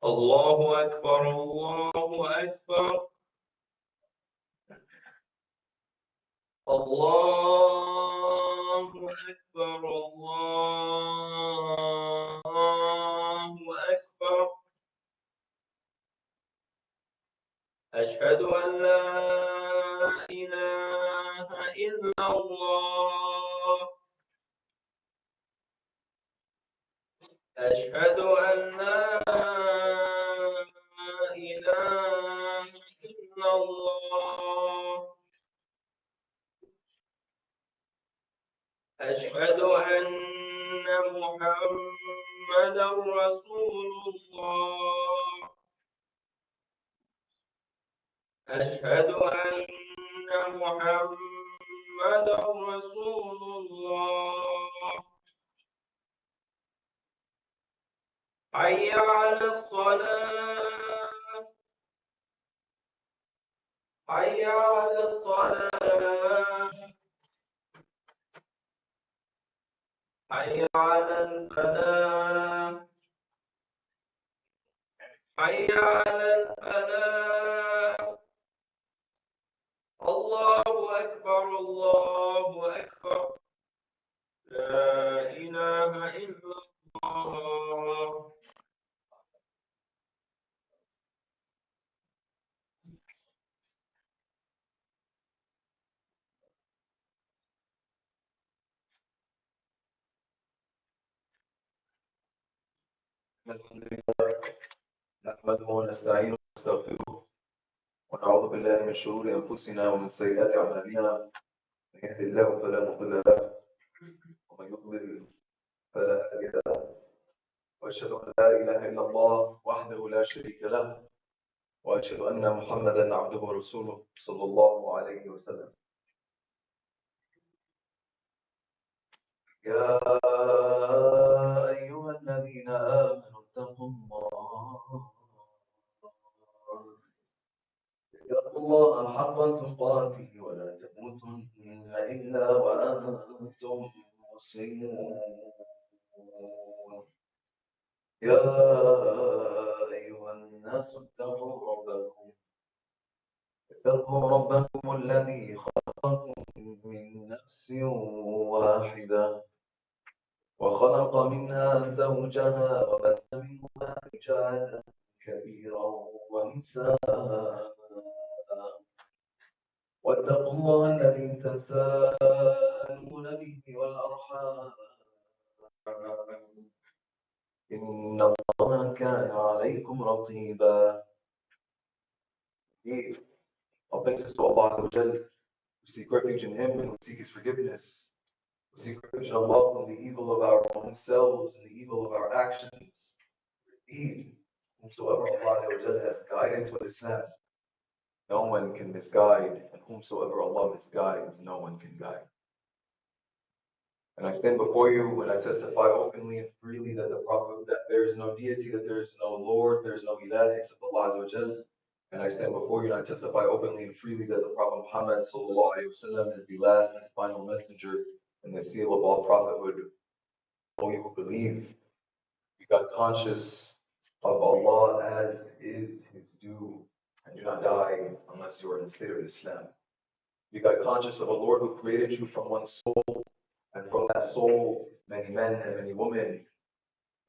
الله أكبر الله أكبر الله أكبر الله أكبر أشهد أن لا إله إلا الله أشهد أن لا إله إلا الله أشهد أن محمدا رسول الله أشهد أن محمدا رسول الله حي على الصلاة حي على الصلاة حي على الفلاح حي على الفلاح الله أكبر الله أكبر لا إله إلا الله الحمد لله نحمده ونستعينه ونستغفره ونعوذ بالله من شرور أنفسنا ومن سيئات أعمالنا من يهد الله فلا مضل له ومن يضلل فلا هادي له وأشهد أن لا إله إلا الله وحده لا شريك له وأشهد أن محمدا عبده ورسوله صلى الله عليه وسلم يا أيها الذين آمنوا اتقوا الله حق تقاته ولا تموتن إلا وأنتم مسلمون يا أيها الناس اتقوا ربكم الذي خلقكم من نفس واحدة وخلق منها زوجها وبث منهما رجالا كثيرا ونساء واتقوا الله الذي تساءلون به والأرحام إن الله كان عليكم رقيبا. All thanks is to Allah Azza wa Jal. We seek refuge in Him and we seek His forgiveness. We seek refuge in Allah from the evil of our own selves and the evil of our actions. Indeed, whomsoever Allah Azza wa Jal has guided to Islam, no one can misguide, and whomsoever Allah misguides, no one can guide. And I stand before you and I testify openly and freely that that there is no deity, that there is no Lord, there is no Ilah except Allah Azza wa Jal. And I stand before you and I testify openly and freely that the Prophet Muhammad sallallahu alaihi wasallam is the last and final messenger and the seal of all prophethood. O you who believe, you got conscious of Allah as is His due, and do not die unless you are in the state of Islam. You got conscious of a Lord who created you from one soul, and from that soul many men and many women,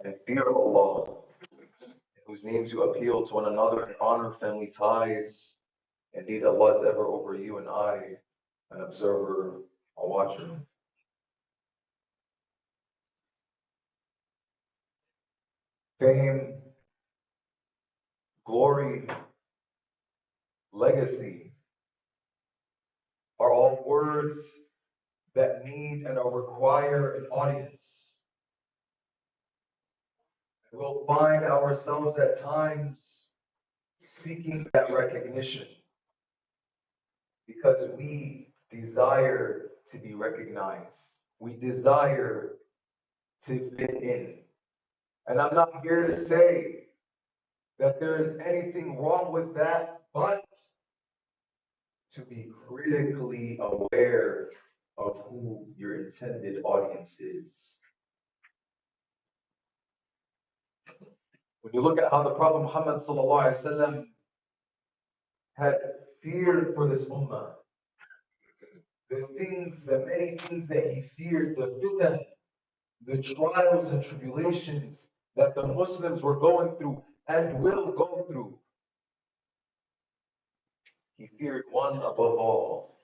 and fear Allah, in whose names you appeal to one another and honor family ties. Indeed, Allah is ever over you and I, an observer, a watcher. Fame, glory, legacy are all words that need and require an audience. We'll find ourselves at times seeking that recognition because we desire to be recognized. We desire to fit in. And I'm not here to say that there is anything wrong with that, but to be critically aware of who your intended audience is. When you look at how the Prophet Muhammad ﷺ had feared for this ummah, the many things that he feared, the fitan, the trials and tribulations that the Muslims were going through and will go through, he feared one above all.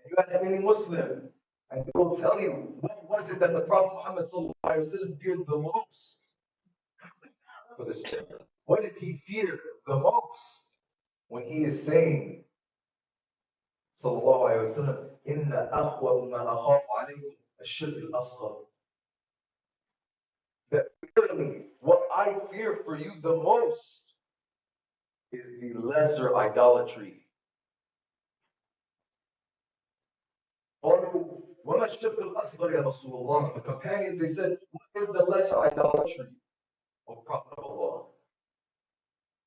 You ask any Muslim, and they will tell you what was it that the Prophet Muhammad ﷺ feared the most for this ummah. What did he fear the most when he is saying, sallallahu alayhi wa sallam, inna akhwaf ma akhaf alaykum ash-shirk al-asghar. That clearly, what I fear for you the most is the lesser idolatry. وَمَا الشِّرْكُ الْأَصْغَرُ يَا رَسُولَ اللَّهِ. The companions, they said, what is the lesser idolatry, O Prophet of Allah?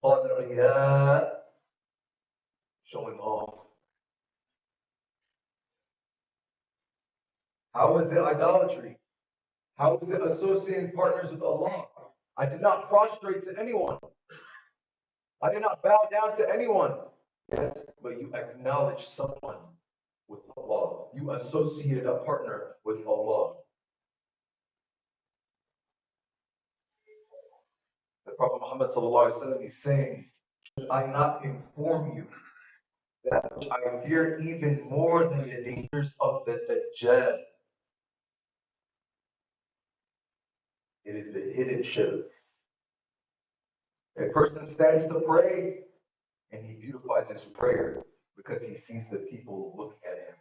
قَالَ الرِّيَاء, showing off. How is it idolatry? How is it associating partners with Allah? I did not prostrate to anyone. I did not bow down to anyone. Yes, but you acknowledge someone with Allah. You associated a partner with Allah. The Prophet Muhammad ﷺ is saying, should I not inform you that which I fear even more than the dangers of the Dajjal? It is the hidden shirk. A person stands to pray and he beautifies his prayer because he sees the people looking at him.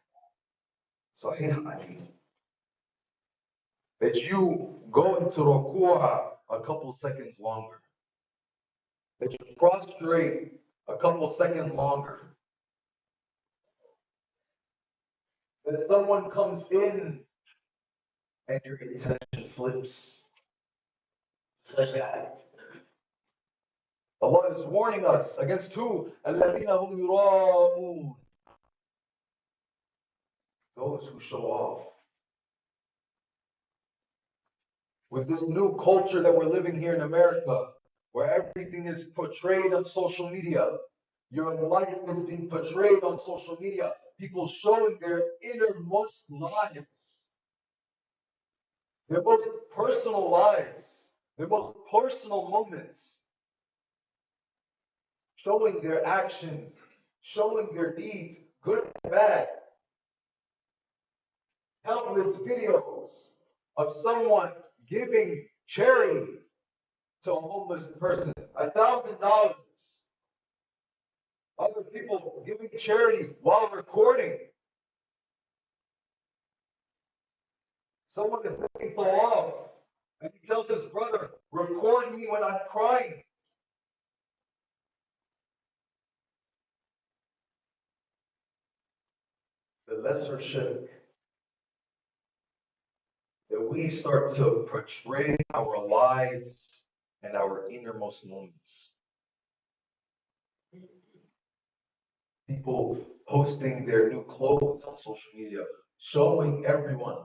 Sahih hadith. That you go into ruku'ah a couple seconds longer. That you prostrate a couple seconds longer. That someone comes in and your intention flips. Just like that. Allah is warning us against who? الَّذِينَ هُمْ يُرَاءُونَ. Those who show off. With this new culture that we're living here in America, where everything is portrayed on social media, your life is being portrayed on social media, people showing their innermost lives, their most personal lives, their most personal moments, showing their actions, showing their deeds, good and bad. Countless videos of someone giving charity to a homeless person, $1,000. Other people giving charity while recording. Someone is making tawaf and he tells his brother, record me when I'm crying. The lesser shirk that we start to portray our lives and our innermost moments. People posting their new clothes on social media, showing everyone.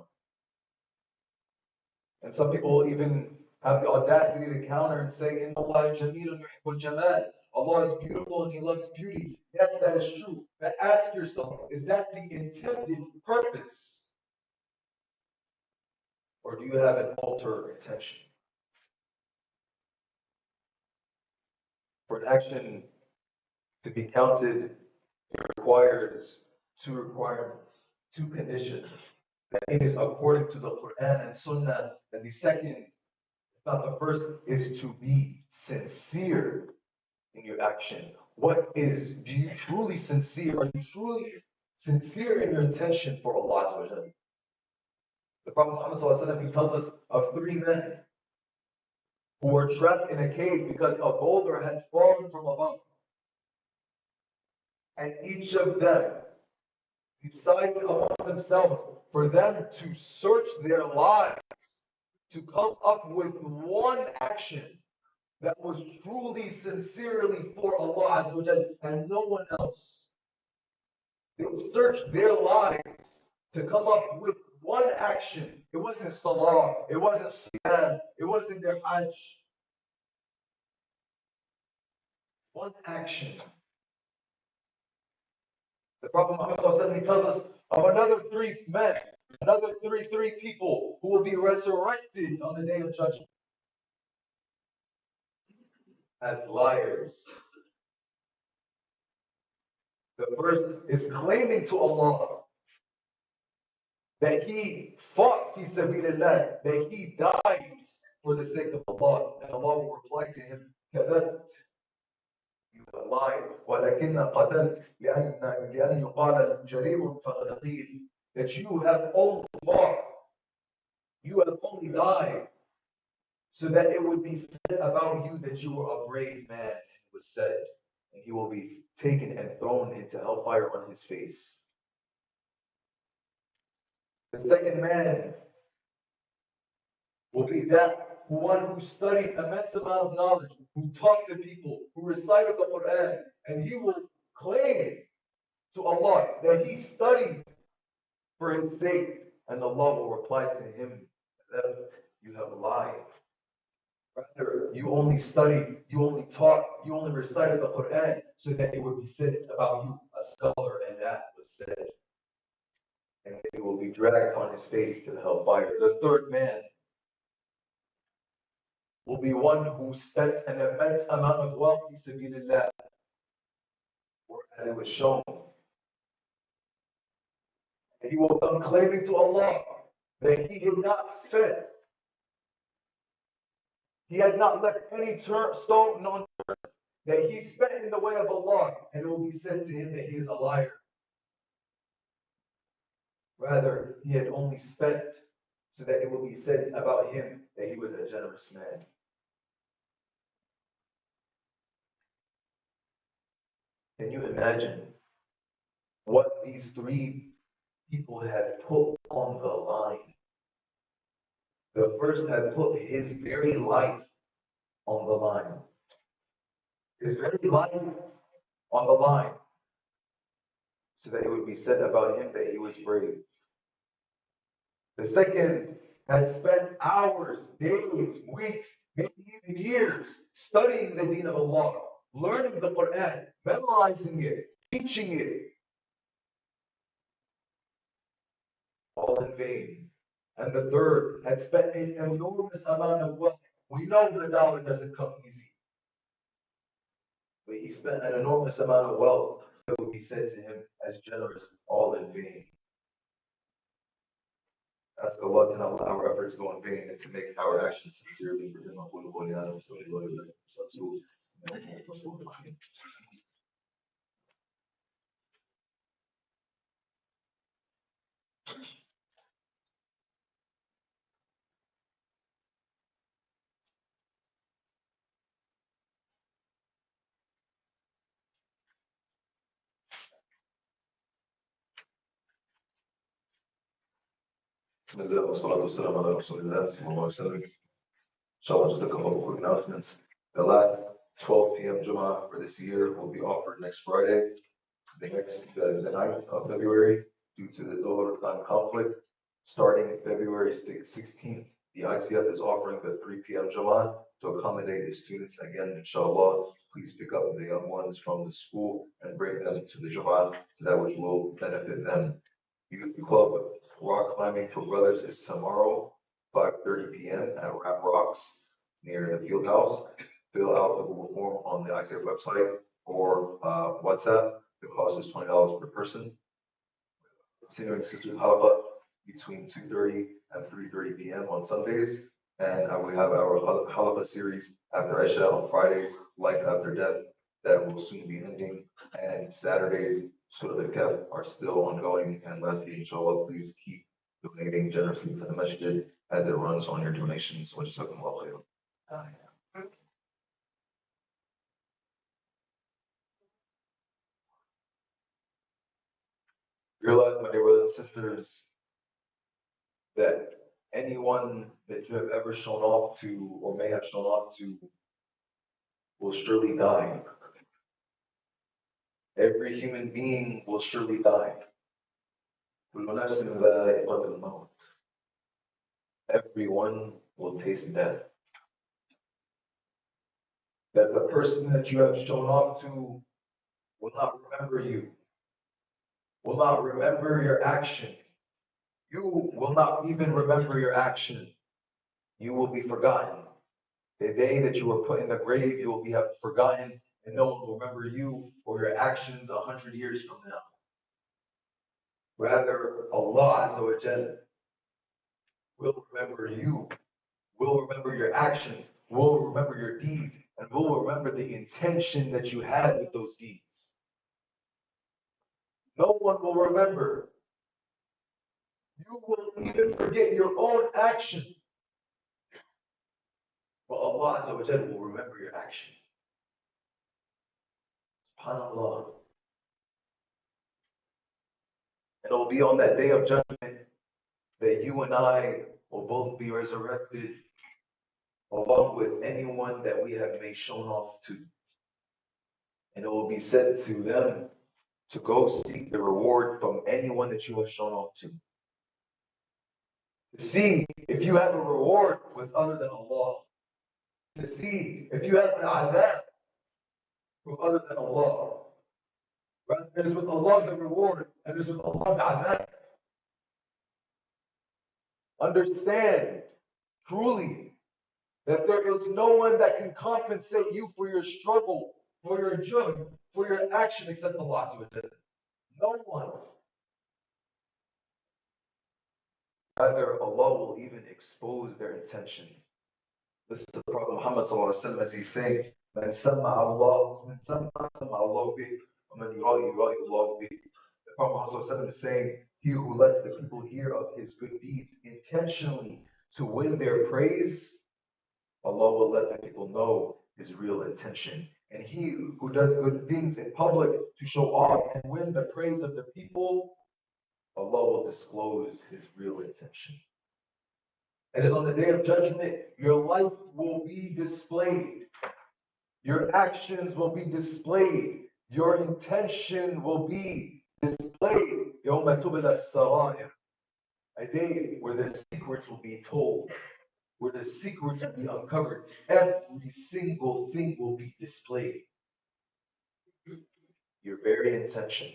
And some people even have the audacity to counter and say, "Inna Allah jamilun yuhibbul jamal." Allah is beautiful and He loves beauty. Yes, that is true. But ask yourself, is that the intended purpose? Or do you have an alter intention? For an action to be counted, it requires two requirements, two conditions. That it is according to the Quran and Sunnah, and the second, if not the first, is to be sincere in your action. Do you truly sincere? Are you truly sincere in your intention for Allah Azza wa Jalla? The Prophet Muhammad Sallallahu Alaihi Wasallam, he tells us of three men who were trapped in a cave because a boulder had fallen from above. And each of them decided amongst themselves for them to search their lives, to come up with one action that was truly, sincerely for Allah Azza wa Jal and no one else. They searched their lives to come up with one action. It wasn't salah, it wasn't siyam, it wasn't their hajj. One action. The Prophet Muhammad he tells us of another three men, another three people who will be resurrected on the day of judgment as liars. The first is claiming to Allah that he fought fi sabilillah, that he died for the sake of Allah, and Allah will reply to him, كذبت, you have lied, ولكن قتلت لأن يقال جريء فقد قيل, that you have only fought, you have only died, so that it would be said about you that you were a brave man, and it was said, and he will be taken and thrown into hellfire on his face. The second man will be that one who studied immense amount of knowledge, who taught the people, who recited the Quran, and he will claim to Allah that he studied for his sake, and Allah will reply to him that you have lied. Rather, you only studied, you only taught, you only recited the Quran so that it would be said about you, a scholar, and that was said. And he will be dragged on his face to the hellfire. The third man will be one who spent an immense amount of wealth fi sabilillah, or as it was shown. And he will come claiming to Allah that he did not spend, he had not left any stone unturned, that he spent in the way of Allah, and it will be said to him that he is a liar. Rather, he had only spent so that it will be said about him that he was a generous man. Can you imagine what these three people had put on the line? The first had put his very life on the line. His very life on the line, so that it would be said about him that he was brave. The second had spent hours, days, weeks, maybe even years studying the deen of Allah, learning the Quran, memorizing it, teaching it, all in vain. And the third had spent an enormous amount of wealth. We know the dollar doesn't come easy, but he spent an enormous amount of wealth. So it would be said to him as generous, all in vain. Ask Allah to not allow our efforts go in vain and to make our actions sincerely for Him. بسم الله والصلاة والسلام على رسول الله صلى الله عليه وسلم. Inshallah, just a couple of quick announcements. The last 12 p.m. Jumu'ah for this year will be offered next Friday, the 9th of February, due to the Doha time conflict. Starting February 16th, the ICF is offering the 3 p.m. Jumu'ah to accommodate the students. Again, inshallah, please pick up the young ones from the school and bring them to the Jumu'ah, so that which will benefit them. Youth Club Rock Climbing for Brothers is tomorrow, 5:30 p.m. at Rap Rocks near the field house. Fill out the Google form on the ICF website or WhatsApp. The cost is $20 per person. Continuing Sister Halakha between 2:30 and 3:30 p.m. on Sundays. And we have our Halakha series after Isha on Fridays, Life After Death, that will soon be ending. And Saturdays, Surah Al-Kahf are still ongoing. And lastly, inshallah, please keep donating generously for the masjid as it runs on your donations. Wajazakumullah khairan. Realize, my dear brothers and sisters, that anyone that you have ever shown off to or may have shown off to will surely die. Every human being will surely die. كل نفس ذائقة الموت. Everyone will taste death. That the person that you have shown off to will not remember you, will not remember your action. You will not even remember your action. You will be forgotten. The day that you were put in the grave, you will be forgotten, and no one will remember you or your actions 100 years from now. Rather, Allah Azza wa Jal will remember you, will remember your actions, will remember your deeds, and will remember the intention that you had with those deeds. No one will remember. You will even forget your own action. But Allah Azza wa Jal will remember your action. SubhanAllah. And it will be on that day of judgment that you and I will both be resurrected along with anyone that we have made shown off to. And it will be said to them to go seek the reward from anyone that you have shown off to. To see if you have a reward with other than Allah. To see if you have an adab from other than Allah. Right? It is with Allah the reward, and it is with Allah the adab. Understand truly that there is no one that can compensate you for your struggle, for your joy, for your action except Allah. No one. Rather, Allah will even expose their intention. This is the Prophet Muhammad as he's saying, Man sama Allah, man sama Allah bih, man yura'i Allah bih. The Prophet Muhammad is saying, he who lets the people hear of his good deeds intentionally to win their praise, Allah will let the people know his real intention. And he who does good things in public to show off and win the praise of the people, Allah will disclose his real intention. It is on the day of judgment, your life will be displayed. Your actions will be displayed. Your intention will be displayed. يَوْمَ تُبْلَى السَّرَائِرُ. A day where the secrets will be told, where the secrets will be uncovered. Every single thing will be displayed. Your very intention.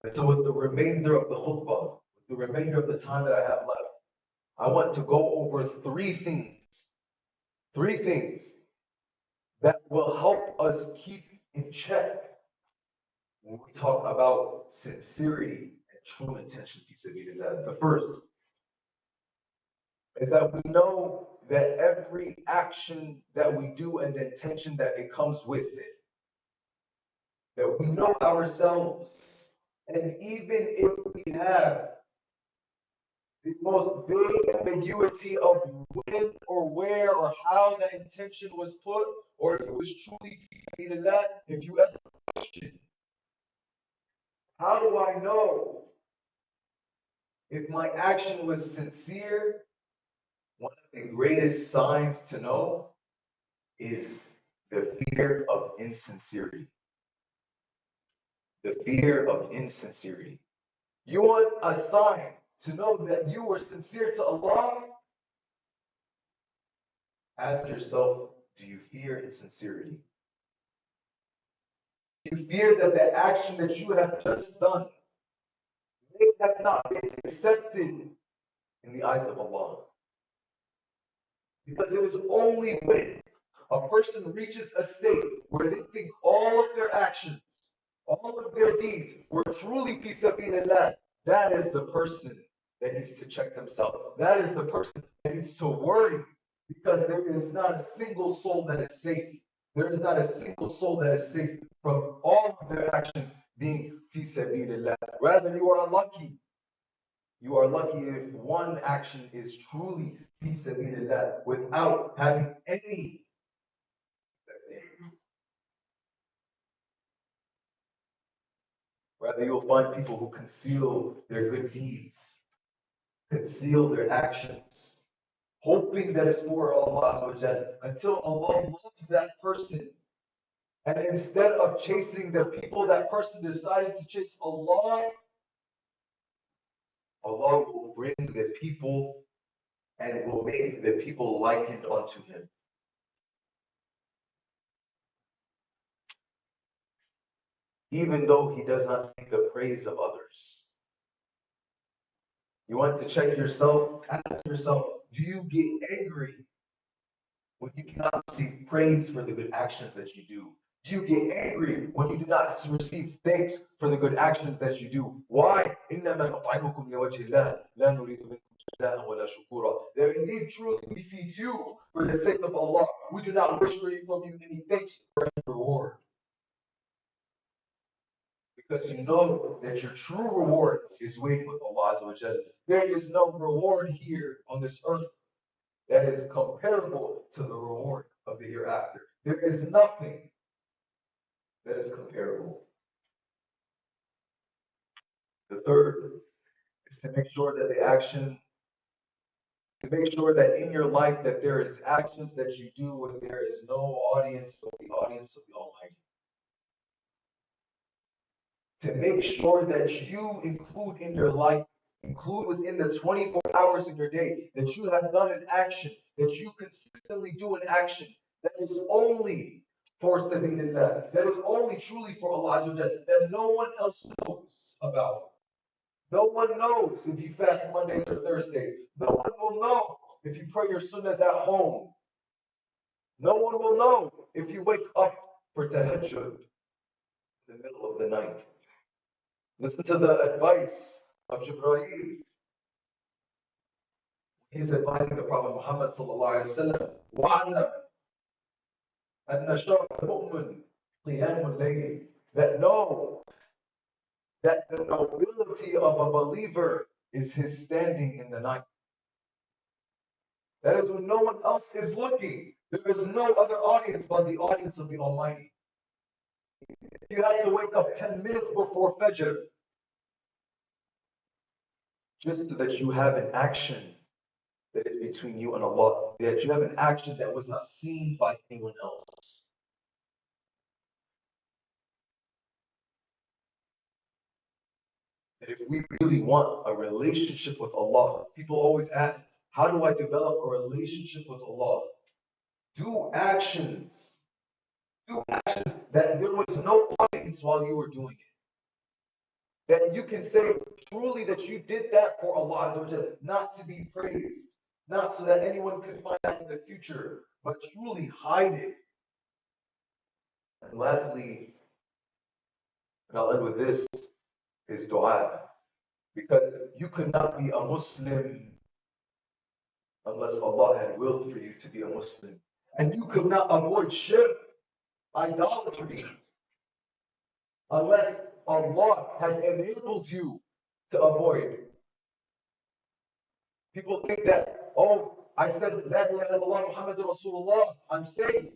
And so with the remainder of the khutbah, with the remainder of the time that I have left, I want to go over three things that will help us keep in check when we talk about sincerity and true intention. The first is that we know that every action that we do and the intention that it comes with it, that we know ourselves, and even if we have the most vague ambiguity of when or where or how the intention was put, or if it was truly that, if you ever question, how do I know if my action was sincere? One of the greatest signs to know is the fear of insincerity. The fear of insincerity. You want a sign to know that you were sincere to Allah? Ask yourself, do you fear insincerity? Do you fear that the action that you have just done may have not been accepted in the eyes of Allah? Because it is only when a person reaches a state where they think all of their actions, all of their deeds were truly fi sabilillah, that is the person that needs to check themselves. That is the person that needs to worry, because there is not a single soul that is safe. There is not a single soul that is safe from all of their actions being fi sabilillah. Rather, you are lucky. You are lucky if one action is truly fi sabilillah without having any. Rather, you'll find people who conceal their good deeds, conceal their actions, hoping that it's for Allah Azza wa Jal, until Allah loves that person. And instead of chasing the people, that person decided to chase Allah. Allah will bring the people and will make the people likened unto him. Even though he does not seek the praise of others. You want to check yourself, ask yourself, do you get angry when you cannot receive praise for the good actions that you do? Do you get angry when you do not receive thanks for the good actions that you do? Why? إِنَّمَا نُطْعِمُكُمْ لِوَجْهِ اللَّهِ لَا نُرِيدُ مِنكُمْ جَزَاءً وَلَا شُكُورًا. That indeed, truly, we feed you for the sake of Allah. We do not wish from you any thanks or any reward. Because you know that your true reward is waiting with Allah Azza wa Jalla. There is no reward here on this earth that is comparable to the reward of the hereafter. There is nothing that is comparable. The third is to make sure that to make sure that in your life that there is actions that you do when there is no audience but the audience of the Almighty. To make sure that you include in your life, include within the 24 hours in your day, that you have done an action, that you consistently do an action that is only for Sabilillah, that is only truly for Allah Azza wa Jalla, that no one else knows about. No one knows if you fast Mondays or Thursdays. No one will know if you pray your sunnahs at home. No one will know if you wake up for tahajjud in the middle of the night. Listen to the advice of Jibreel. He's advising the Prophet Muhammad sallallahu alaihi wasallam, وَعْلَمْ أَنَّ شَرَفَ الْمُؤْمِنِ قِيَامُ اللَّيْلِ. That know that the nobility of a believer is his standing in the night. That is when no one else is looking. There is no other audience but the audience of the Almighty. You have to wake up 10 minutes before Fajr just so that you have an action that is between you and Allah, that you have an action that was not seen by anyone else. That if we really want a relationship with Allah, people always ask, how do I develop a relationship with Allah? Do actions. Do actions that there was no audience while you were doing it. That you can say truly that you did that for Allah Azza wa Jalla, not to be praised, not so that anyone can find out in the future, but truly hide it. And lastly, and I'll end with this, is dua. Because you could not be a Muslim unless Allah had willed for you to be a Muslim. And you could not avoid shirk, idolatry, unless Allah had enabled you to avoid. People think that, oh, I said, La ilaha illallah Muhammadur Rasulullah, I'm safe.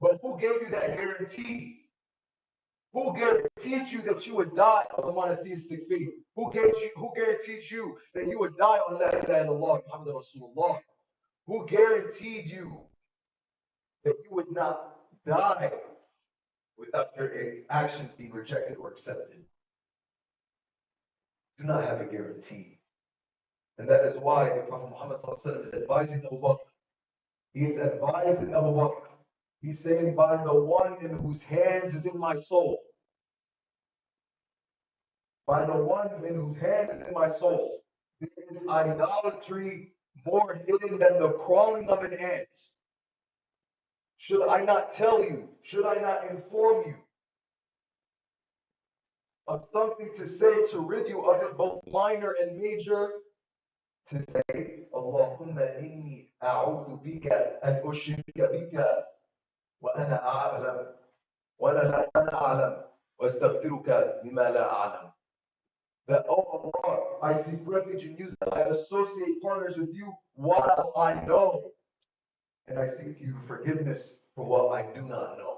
But who gave you that guarantee? Who guaranteed you that you would die on the monotheistic faith? Who guaranteed you that you would die on La ilaha illallah Muhammadur Rasulullah? Who guaranteed you that you would not die without your actions being rejected or accepted? Do not have a guarantee. And that is why the Prophet Muhammad is advising Abu Bakr. He is advising Abu Bakr. He's saying, by the one in whose hands is in my soul. By the ones in whose hands is in my soul. There is idolatry more hidden than the crawling of an ant. Should I not tell you? Should I not inform you of something to say to rid you of it, both minor and major? To say, Allahumma inni a'udhu bika an ushrika bika wa ana a'lam wa la a'lam wa astaghfiruka bima la a'lam. That, oh Allah, I seek refuge in you, that I associate partners with you while I know, and I seek you forgiveness for what I do not know.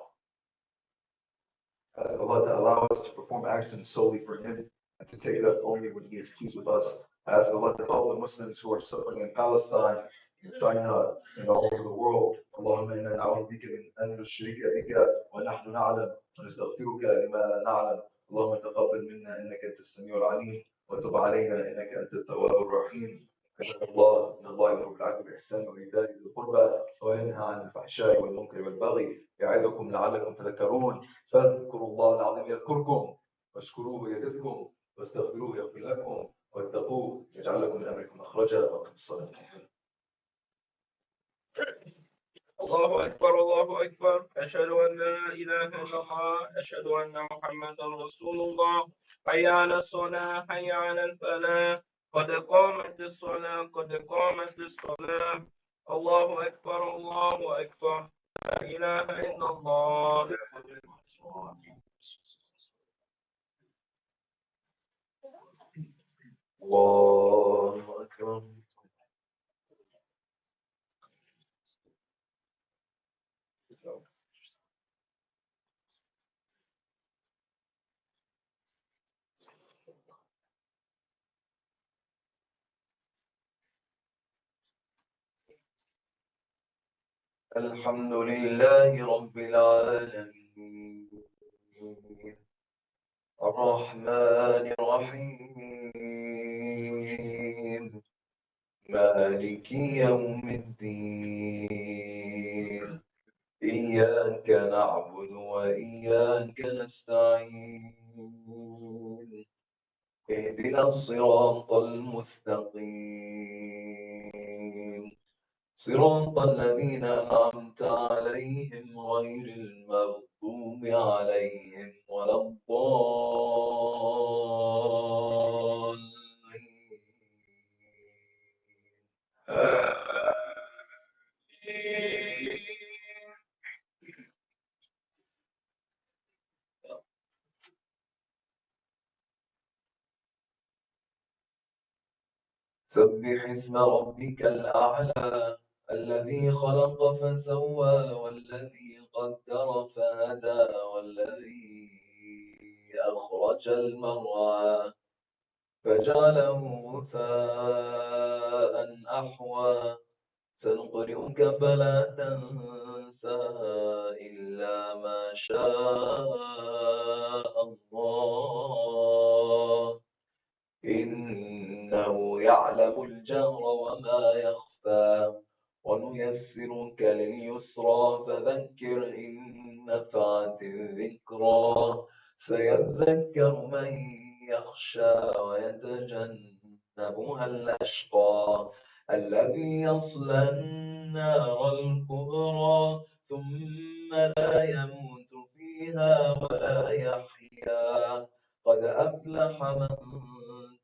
Ask Allah to allow us to perform actions solely for Him and to take us only when He is pleased with us. Ask Allah to help the Muslims who are suffering in Palestine, China and all over the world. اللهم إنا نعوذ بك من أن نشرك بك ونحن نعلم ونستغفرك لما لا نعلم. اللهم تقبل منا إنك أنت السميع العليم وتب علينا إنك أنت التواب الرحيم. عباد الله إن الله يأمر بالعدل والإحسان وإيتاء ذي القربى وينهى عن الفحشاء والمنكر والبغي يعظكم لعلكم تذكرون. فاذكروا الله العظيم يذكركم واشكروه يزدكم واستغفروه يغفر لكم واتقوه يجعل لكم من أمركم مخرجا وأقيموا الصلاة. الله أكبر الله أكبر، أشهد أن لا إله إلا الله، أشهد أن محمدا رسول الله. حي على الصلاة، حي على الفلاح، قد قامت الصلاة، قد قامت الصلاة. الله أكبر الله أكبر، لا إله إلا الله. الله أكبر. الحمد لله رب العالمين الرحمن الرحيم مالك يوم الدين إياك نعبد وإياك نستعين اهدنا الصراط المستقيم صراط الذين أنعمت عليهم غير المغضوب عليهم ولا الضالين. سبح اسم ربك الأعلى الذي خلق فسوى والذي قدر فهدى والذي أخرج المرعى فجعله غثاء أحوى سنقرئك فلا تنسى إلا ما شاء الله إنه يعلم الجهر وما يخفى ونيسرك لليسرى فذكر إن نفعت الذكرى سيذكر من يخشى ويتجنبها الأشقى الذي يصلى النار الكبرى ثم لا يموت فيها ولا يحيا قد أفلح من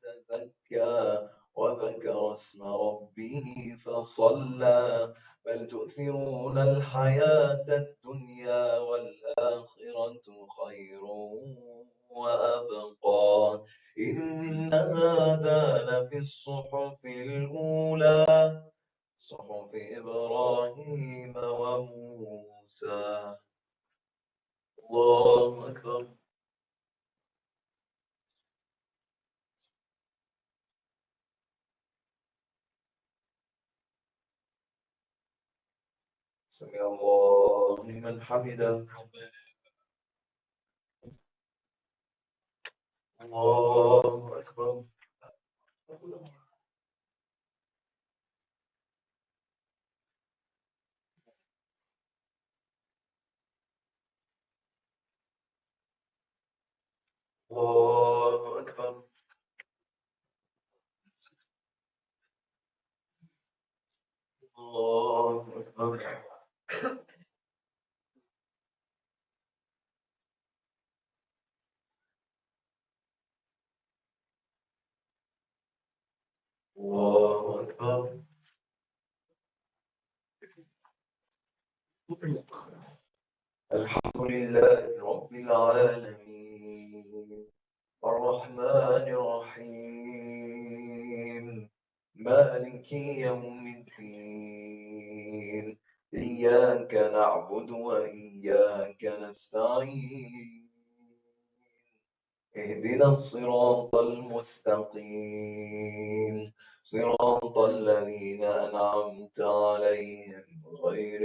تزكى وذكر اسم ربه فصلى بل تؤثرون الحياة الدنيا والآخرة خير وأبقى إن هذا لفي الصحف الأولى صحف إبراهيم وموسى. الله أكبر. سمع الله لمن حمده. الله أكبر. الله أكبر. الله أكبر. الله أكبر. الحمد لله رب العالمين الرحمن الرحيم مالك يوم الدين إياك نعبد وإياك نستعين اهدنا الصراط المستقيم صراط الذين أنعمت عليهم غير